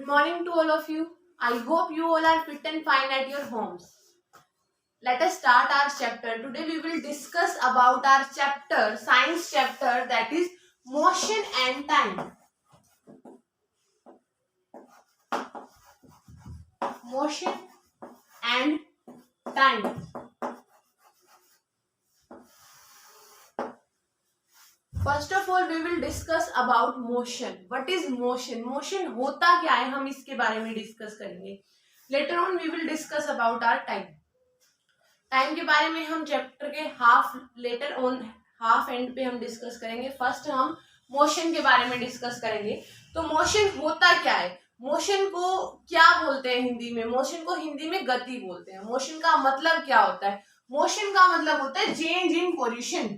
morning to all of you. I hope you all are fit and fine at your homes. Let us start our chapter. Today we will discuss about our chapter, science chapter, that is motion and time. Motion and time. First of all, we will discuss about motion. What is motion? Motion होता क्या है, हम इसके बारे में discuss करेंगे. Later on we will discuss about our time. Time के बारे में हम चैप्टर के हाफ एंड पे हम डिस्कस करेंगे. फर्स्ट हम मोशन के बारे में डिस्कस करेंगे. तो मोशन होता क्या है, मोशन को क्या बोलते हैं हिंदी में? मोशन को हिंदी में गति बोलते हैं. मोशन का मतलब क्या होता है? मोशन का मतलब होता है change in position.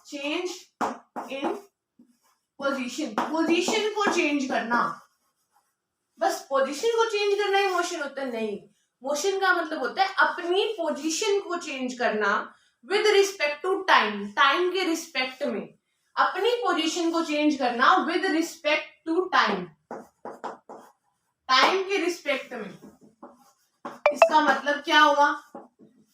Change in position, position को चेंज करना. बस पोजीशन को चेंज करना ही मोशन होता है? नहीं. मोशन का मतलब होता है अपनी पोजीशन को चेंज करना with respect to time. Time के रिस्पेक्ट में अपनी पोजीशन को चेंज करना with respect to time. Time के रिस्पेक्ट में. इसका मतलब क्या होगा?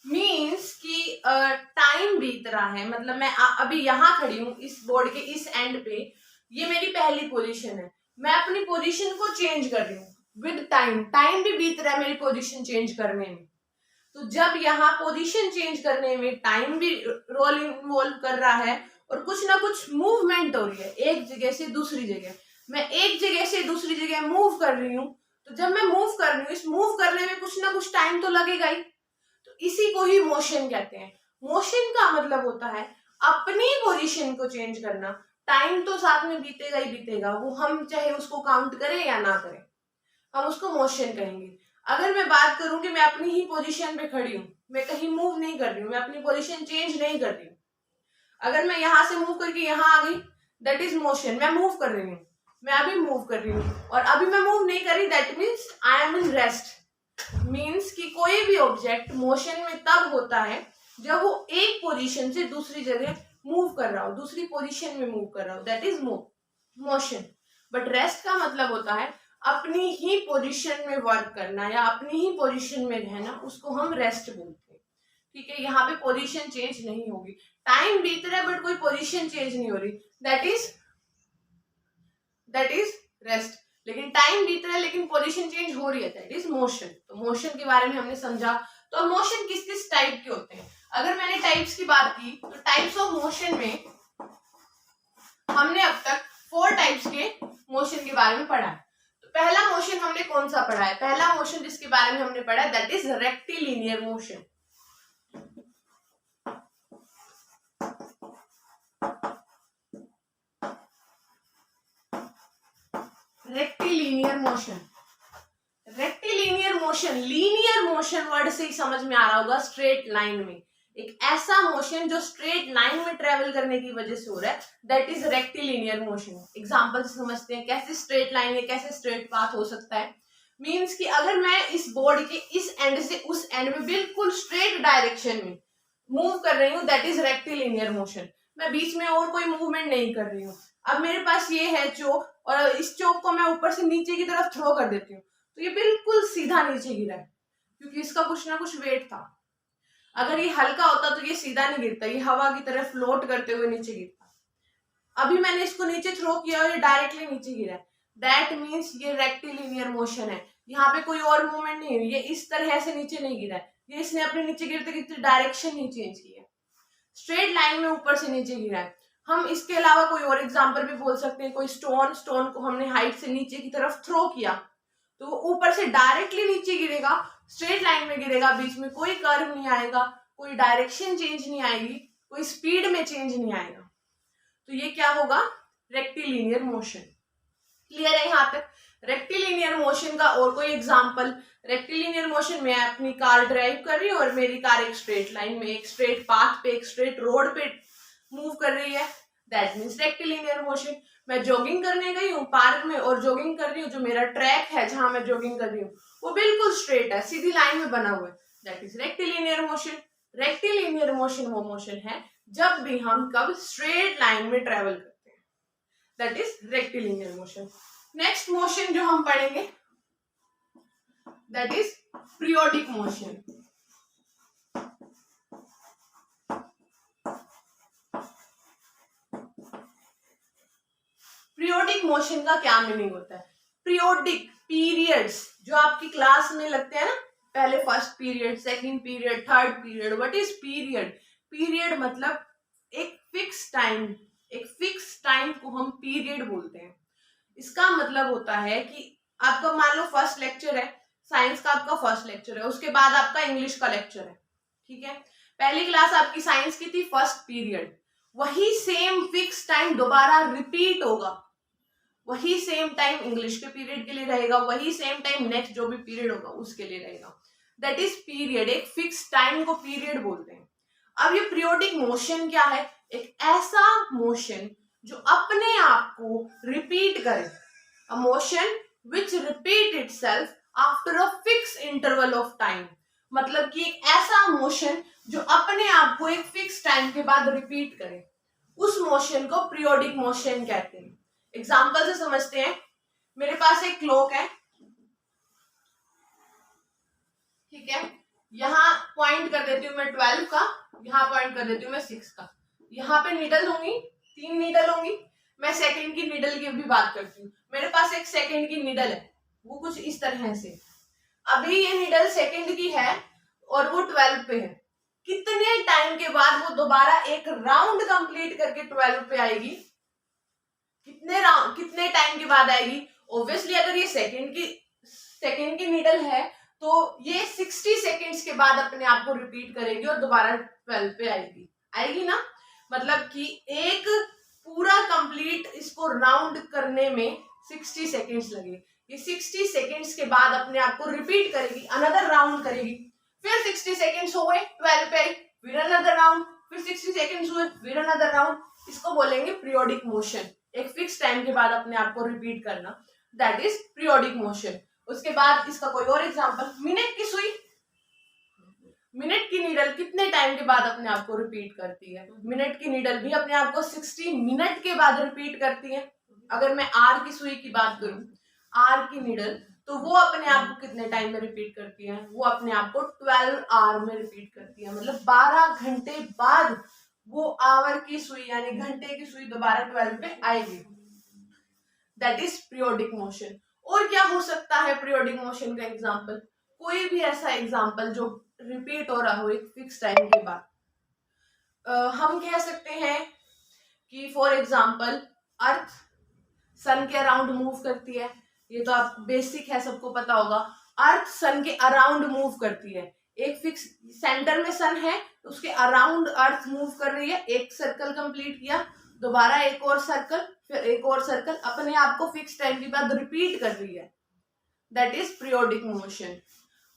मीन्स कि टाइम बीत रहा है, मतलब मैं अभी यहाँ खड़ी हूँ इस बोर्ड के इस एंड पे, ये मेरी पहली पोजीशन है. मैं अपनी पोजीशन को चेंज कर रही हूँ विद टाइम. टाइम भी बीत रहा है मेरी पोजीशन चेंज करने में. तो जब यहाँ पोजीशन चेंज करने में टाइम भी रोल इन्वॉल्व कर रहा है और कुछ ना कुछ मूवमेंट हो रही है एक जगह से दूसरी जगह, मैं एक जगह से दूसरी जगह मूव कर रही हूँ. तो जब मैं मूव कर रही हूँ, इस मूव करने में कुछ ना कुछ टाइम तो लगेगा ही. तो इसी को ही मोशन कहते हैं. मोशन का मतलब होता है अपनी पोजीशन को चेंज करना. टाइम तो साथ में बीतेगा ही बीतेगा, वो हम चाहे उसको काउंट करें या ना करें, हम उसको मोशन कहेंगे. अगर मैं बात करूं कि मैं अपनी ही पोजीशन पे खड़ी हूं, मैं कहीं मूव नहीं कर रही हूँ, मैं अपनी पोजीशन चेंज नहीं कर रही हूँ. अगर मैं यहाँ से मूव करके यहाँ आ गई, दैट इज मोशन. मैं मूव कर रही हूँ, मैं अभी मूव कर रही हूँ, और अभी मैं मूव नहीं कर रही, that means I am in rest. Means कि कोई भी ऑब्जेक्ट मोशन में तब होता है जब वो एक पोजीशन से दूसरी जगह मूव कर रहा हो, दूसरी पोजीशन में मूव कर रहा हो, that is motion. But rest का मतलब होता है अपनी ही पोजीशन में वर्क करना या अपनी ही पोजीशन में रहना, उसको हम रेस्ट बोलते हैं. ठीक है, यहाँ पे पोजीशन चेंज नहीं होगी. टाइम बीत रहा है बट कोई पोजीशन चेंज नहीं हो रही, दैट इज रेस्ट. लेकिन टाइम बीत रहा है लेकिन पोजीशन चेंज हो रही है, दैट इज मोशन. तो मोशन के बारे में हमने समझा. तो मोशन किस किस टाइप के होते हैं? अगर मैंने टाइप्स की बात की तो टाइप्स ऑफ मोशन में हमने अब तक 4 टाइप्स के मोशन के बारे में पढ़ा है. तो पहला मोशन हमने कौन सा पढ़ा है? पहला मोशन जिसके बारे में हमने पढ़ा है that is rectilinear motion. Rectilinear motion. Rectilinear motion, linear motion word से ही समझ में आ रहा होगा. स्ट्रेट लाइन में, एक ऐसा मोशन जो स्ट्रेट लाइन में ट्रेवल करने की वजह से हो रहा है, that is rectilinear motion. Example से समझते हैं कैसे स्ट्रेट लाइन है, कैसे स्ट्रेट पाथ हो सकता है. मींस कि अगर मैं इस बोर्ड के इस एंड से उस एंड में बिल्कुल स्ट्रेट डायरेक्शन में मूव कर रही हूँ, दैट इज रेक्टिलिनियर मोशन. मैं बीच में और कोई मूवमेंट नहीं कर रही हूँ. अब मेरे पास ये है चौक, और इस चौक को मैं ऊपर से नीचे की तरफ थ्रो कर देती हूँ, तो ये बिल्कुल सीधा नीचे गिरा है क्योंकि इसका कुछ ना कुछ वेट था. अगर ये हल्का होता तो ये सीधा नहीं गिरता, ये हवा की तरफ फ्लोट करते हुए नीचे गिरता. अभी मैंने इसको नीचे थ्रो किया और ये डायरेक्टली नीचे गिरा है, दैट मीन्स ये रेक्टिलिनियर मोशन है. यहाँ पे कोई और मूवमेंट नहीं हुई, ये इस तरह से नीचे नहीं गिरा है, ये इसने अपने नीचे गिरते गिरते डायरेक्शन नहीं चेंज की है, स्ट्रेट लाइन में ऊपर से नीचे गिरा है. हम इसके अलावा कोई और एग्जांपल भी बोल सकते हैं. कोई स्टोन को हमने हाइट से नीचे की तरफ थ्रो किया तो वो ऊपर से डायरेक्टली नीचे गिरेगा, स्ट्रेट लाइन में गिरेगा, बीच में कोई कर्व नहीं आएगा, कोई डायरेक्शन चेंज नहीं आएगी, कोई स्पीड में चेंज नहीं आएगा. तो ये क्या होगा? Rectilinear motion. क्लियर है यहाँ तक? रेक्टिलिनियर मोशन का और कोई एग्जांपल? रेक्टिलिनियर मोशन में अपनी कार ड्राइव कर रही हूँ और मेरी कार एक स्ट्रेट लाइन में, एक स्ट्रेट पाथ पे, एक स्ट्रेट रोड पे मूव कर रही है, दैट मीन्स रेक्टिलिनियर मोशन. मैं जॉगिंग करने गई हूँ पार्क में और जॉगिंग कर रही हूँ, जो मेरा ट्रैक है जहां मैं जॉगिंग कर रही हूँ वो बिल्कुल स्ट्रेट है, सीधी लाइन में बना हुआ है, that is rectilinear motion. Rectilinear motion वो मोशन है जब भी हम कब स्ट्रेट लाइन में ट्रेवल करते हैं, that is rectilinear motion. Next motion जो हम पढ़ेंगे that is periodic motion. Periodic motion का क्या मीनिंग होता है? पीरियोडिक, पीरियड्स जो आपकी क्लास में लगते हैं ना, पहले first period, second period, third period. What is period? Period मतलब एक फिक्स टाइम, एक फिक्स टाइम को हम पीरियड बोलते हैं. इसका मतलब होता है कि आपका मान लो फर्स्ट लेक्चर है, साइंस का आपका फर्स्ट लेक्चर है, उसके बाद आपका इंग्लिश का लेक्चर है, ठीक है. पहली क्लास आपकी साइंस की थी, फर्स्ट पीरियड. वही सेम फिक्स टाइम दोबारा रिपीट होगा, वही सेम टाइम इंग्लिश के पीरियड के लिए रहेगा, वही सेम टाइम नेक्स्ट जो भी पीरियड होगा उसके लिए रहेगा. That is period. एक फिक्स टाइम को पीरियड बोलते हैं. अब ये पीरियोडिक मोशन क्या है? एक ऐसा मोशन जो अपने आप को रिपीट करे. A motion which repeat itself after a fix interval of time. मतलब कि एक ऐसा मोशन जो अपने आप को एक फिक्स टाइम के बाद रिपीट करे, उस मोशन को पीरियोडिक मोशन कहते हैं. एग्जाम्पल से समझते हैं. मेरे पास एक क्लॉक है, ठीक है. यहाँ पॉइंट कर देती हूँ मैं 12 का, यहाँ पॉइंट कर देती हूँ मैं 6 का. यहाँ पे नीडल होंगी, 3 नीडल होंगी. मैं सेकंड की नीडल की भी बात करती हूँ. मेरे पास एक सेकंड की नीडल है, वो कुछ इस तरह से. अभी ये नीडल सेकंड की है और वो 12 पे है. कितने टाइम के बाद वो दोबारा एक राउंड कंप्लीट करके 12 पे आएगी? कितने टाइम के बाद आएगी? ऑब्वियसली अगर ये सेकंड की नीडल है तो ये 60 सेकेंड्स के बाद अपने आप को रिपीट करेगी और दोबारा 12 पे आएगी ना. मतलब कि एक पूरा कंप्लीट इसको राउंड करने में 60 सेकेंड्स लगे. ये 60 सेकेंड्स के बाद अपने आप को रिपीट करेगी, अनदर राउंड करेगी. फिर 60 सेकेंड्स हो गए, 12 पे आई, फिर अनदर राउंड, फिर 60 सेकेंड्स हुए, फिर अनदर राउंड. इसको बोलेंगे पीरियोडिक मोशन. एक फिक्स टाइम के बाद अपने आप को रिपीट करना, दैट इज पीरियोडिक मोशन. उसके बाद इसका कोई और एग्जांपल, मिनट की सुई. मिनट की नीडल कितने टाइम के बाद अपने आप को रिपीट करती है? मिनट की नीडल भी अपने आप को 60 मिनट के बाद रिपीट करती है. अगर मैं आर की सुई की बात करूं, आर की नीडल, तो वो अपने आप को कितने टाइम में रिपीट करती है? वो अपने आप को 12 आवर में रिपीट करती है. मतलब 12 घंटे बाद वो आवर की सुई यानी घंटे की सुई दोबारा 12 पे आएगी. That is periodic motion. और क्या हो सकता है पीरियोडिक मोशन का एग्जांपल? कोई भी ऐसा एग्जांपल जो रिपीट हो रहा हो एक फिक्स टाइम के बाद. हम कह सकते हैं कि फॉर एग्जांपल अर्थ सन के अराउंड मूव करती है. ये तो आप बेसिक है, सबको पता होगा. अर्थ सन के अराउंड मूव करती है. एक फिक्स सेंटर में सन है, उसके अराउंड अर्थ मूव कर रही है. एक सर्कल कंप्लीट किया, दोबारा एक और सर्कल, फिर एक और सर्कल, अपने आप को फिक्स टाइम के बाद रिपीट कर रही है. That is periodic motion.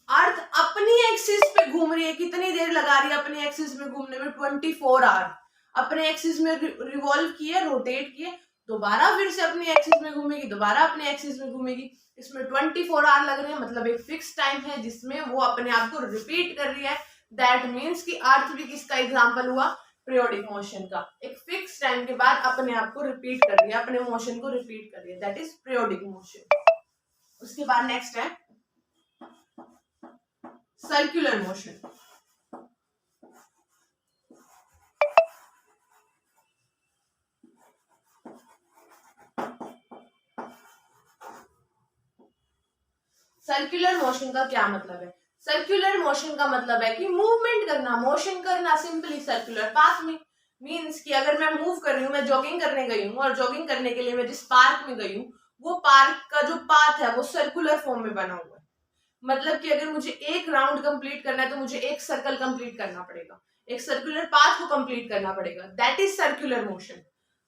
Earth अपनी एक्सिस पे घूम रही है. कितनी देर लगा रही है अपनी एक्सिस में घूमने में? 24 आवर. अपने एक्सिस में रिवॉल्व किए, रोटेट किए, दोबारा फिर से अपनी एक्सिस में घूमेगी, दोबारा अपनी एक्सिस में घूमेगी. इसमें 24 आवर लग रहे हैं. मतलब एक फिक्स टाइम है जिसमें वो अपने आप को रिपीट कर रही है. दैट मीन्स कि अर्थ भी किसका एग्जाम्पल हुआ? पीरियोडिक मोशन का. एक फिक्स टाइम के बाद अपने आप को रिपीट कर रही है, अपने मोशन को रिपीट कर रही है. That is periodic motion. उसके बाद नेक्स्ट है सर्कुलर मोशन. सर्कुलर मोशन का क्या मतलब है? सर्कुलर मोशन का मतलब है कि मूवमेंट करना, मोशन करना, सिंपली सर्कुलर पाथ में. मीन्स कि अगर मैं मूव कर रही हूँ, मैं जॉगिंग करने गई हूँ और जॉगिंग करने के लिए मैं जिस पार्क में गई हूँ वो पार्क का जो पाथ है वो सर्कुलर फॉर्म में बना हुआ है. मतलब कि अगर मुझे एक राउंड कंप्लीट करना है तो मुझे एक सर्कल कंप्लीट करना पड़ेगा, एक सर्कुलर पाथ को कंप्लीट करना पड़ेगा. That is circular motion.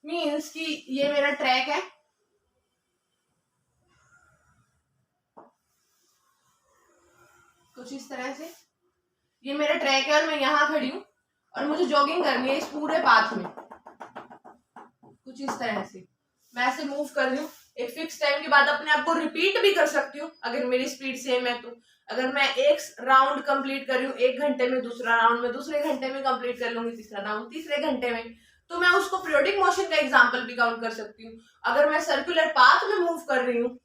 Means कि ये मेरा ट्रैक है, कुछ इस तरह से. ये मेरा ट्रैक है और मैं यहाँ खड़ी हूँ और मुझे जॉगिंग करनी है इस पूरे पाथ में, कुछ इस तरह से. मैं ऐसे मूव कर रही हूँ. एक फिक्स टाइम के बाद अपने आप को रिपीट भी कर सकती हूँ अगर मेरी स्पीड सेम है तो. अगर मैं एक राउंड कंप्लीट कर रही हूँ 1 घंटे में, दूसरा राउंड में दूसरे घंटे में कंप्लीट कर लूंगी, तीसरा राउंड तीसरे घंटे में. तो मैं उसको पीरियोडिक मोशन का एग्जांपल भी काउंट कर सकती हूँ। अगर मैं सर्कुलर पाथ में मूव कर रही हूँ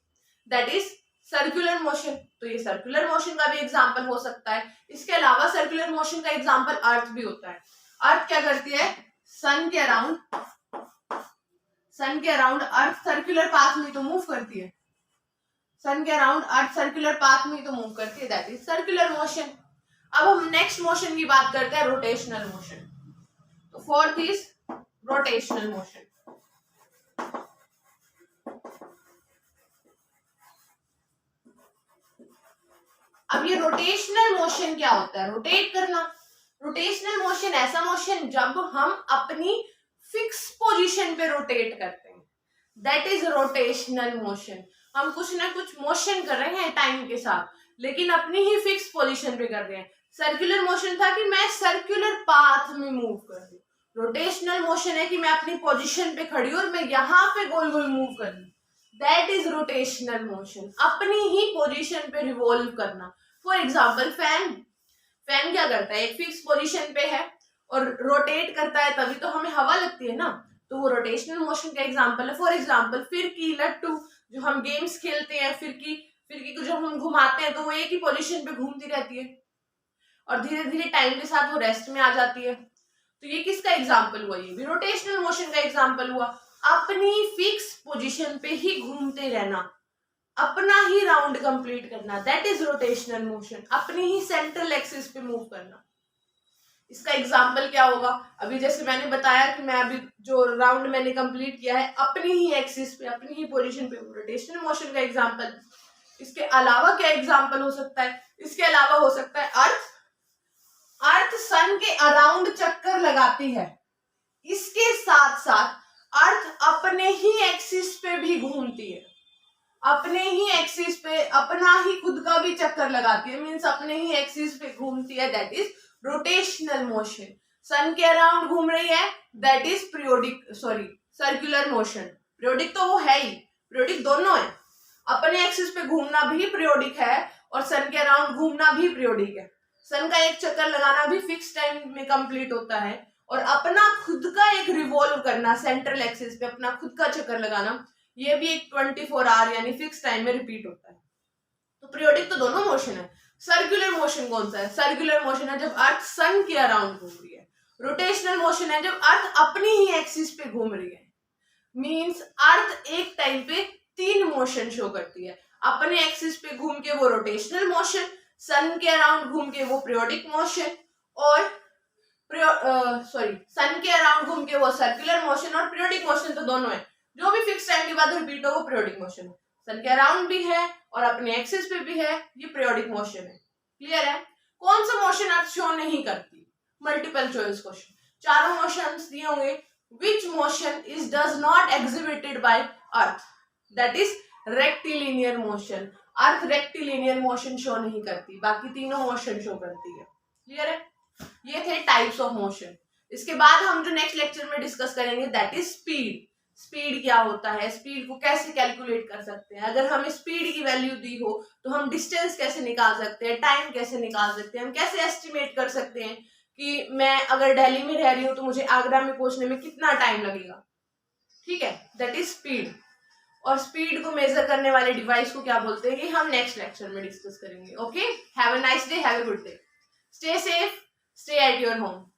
दैट इज सर्कुलर मोशन, तो ये सर्कुलर मोशन का भी एग्जांपल हो सकता है। इसके अलावा सर्कुलर मोशन का एग्जांपल अर्थ भी होता है। अर्थ क्या करती है, सन के अराउंड अर्थ सर्कुलर पाथ में तो मूव करती है, सन के अराउंड अर्थ सर्कुलर पाथ में तो मूव करती है, दैट इज सर्कुलर मोशन। अब हम नेक्स्ट मोशन की बात करते हैं, रोटेशनल मोशन। तो फोर्थ इज रोटेशनल मोशन। अब ये रोटेशनल मोशन क्या होता है, रोटेट करना। रोटेशनल मोशन ऐसा मोशन जब हम अपनी फिक्स पोजीशन पे रोटेट करते हैं, दैट इज रोटेशनल मोशन। हम कुछ ना कुछ मोशन कर रहे हैं टाइम के साथ, लेकिन अपनी ही फिक्स पोजीशन पे कर रहे हैं। सर्कुलर मोशन था कि मैं सर्कुलर पाथ में मूव कर रही हूँ, रोटेशनल मोशन है कि मैं अपनी पोजीशन पे खड़ी हूँ और मैं यहाँ पे गोल गोल मूव कर रही हूँ, दैट इज रोटेशनल मोशन, अपनी ही पोजीशन पे रिवॉल्व करना। फॉर एग्जाम्पल फैन क्या करता है, एक फिक्स पोजीशन पे है और रोटेट करता है, तभी तो हमें हवा लगती है ना, तो वो रोटेशनल मोशन का एग्जांपल है। फॉर एग्जांपल फिरकी, लट्टू, जो हम गेम्स खेलते हैं, फिरकी को जब हम घुमाते हैं तो वो एक ही पोजीशन पे घूमती रहती है और धीरे धीरे टाइम के साथ वो रेस्ट में आ जाती है। तो ये किसका एग्जाम्पल हुआ, ये भी रोटेशनल मोशन का एग्जाम्पल हुआ। अपनी फिक्स पोजीशन पे ही घूमते रहना, अपना ही राउंड कंप्लीट करना, दैट इज रोटेशनल मोशन, अपनी ही सेंट्रल एक्सिस पे मूव करना। इसका एग्जाम्पल क्या होगा, अभी जैसे मैंने बताया कि मैं अभी जो राउंड मैंने कंप्लीट किया है अपनी ही एक्सिस पे, अपनी ही पोजीशन पे, रोटेशनल मोशन का एग्जाम्पल। इसके अलावा क्या एग्जाम्पल हो सकता है, इसके अलावा हो सकता है अर्थ सन के अराउंड चक्कर लगाती है, इसके साथ साथ अर्थ अपने ही एक्सिस पे भी घूमती है, अपने ही एक्सिस पे अपना ही खुद का भी चक्कर लगाती है, मींस अपने ही एक्सिस पे घूमती है, दैट इज रोटेशनल मोशन। सन के अराउंड घूम रही है, that is circular motion. Periodic तो वो है ही, पीरियोडिक दोनों है, अपने एक्सिस पे घूमना भी पीरियोडिक है और सन के अराउंड घूमना भी पीरियोडिक है। सन का एक चक्कर लगाना भी फिक्स टाइम में कंप्लीट होता है और अपना खुद का एक रिवॉल्व करना सेंट्रल एक्सिस पे, अपना खुद का चक्कर लगाना, ये भी एक 24 आवर यानी फिक्स टाइम में रिपीट होता है। तो पीरियोडिक तो दोनों मोशन है। सर्कुलर मोशन कौन सा है, सर्कुलर मोशन है जब अर्थ सन के अराउंड घूम रही है। रोटेशनल मोशन है जब अर्थ अपनी ही एक्सिस पे घूम रही है, मींस अर्थ एक टाइम पे 3 मोशन शो करती है, अपने एक्सिस पे घूम के वो रोटेशनल मोशन, सन के अराउंड घूम के वो पीरियोडिक मोशन, और सन के अराउंड घूम के वो सर्कुलर मोशन, और पीरियोडिक मोशन तो दोनों है, जो भी फिक्स टाइम के बाद रिपीट हो वो पीरियोडिक मोशन है। सन के अराउंड भी है और अपने एक्सिस पे भी है, ये पीरियोडिक मोशन है। क्लियर है। कौन सा मोशन अर्थ शो नहीं करती, मल्टीपल चॉइस क्वेश्चन, चारों मोशंस दिए होंगे। which motion is does not exhibited by earth, that is rectilinear motion। Earth rectilinear motion show नहीं करती, बाकी तीनों मोशन शो करती है। क्लियर है। ये थे टाइप्स ऑफ मोशन। इसके बाद हम जो नेक्स्ट लेक्चर में डिस्कस करेंगे दैट इज स्पीड। स्पीड क्या होता है, स्पीड को कैसे कैलकुलेट कर सकते हैं, अगर हमें स्पीड की वैल्यू दी हो तो हम डिस्टेंस कैसे निकाल सकते हैं, टाइम कैसे निकाल सकते हैं, हम कैसे एस्टिमेट कर सकते हैं कि मैं अगर दिल्ली में रह रही हूँ तो मुझे आगरा में पहुंचने में कितना टाइम लगेगा। ठीक है, दैट इज स्पीड। और स्पीड को मेजर करने वाले डिवाइस को क्या बोलते हैं कि हम नेक्स्ट लेक्चर में डिस्कस करेंगे। Okay, have a nice day, have a good day, stay safe, stay at your home.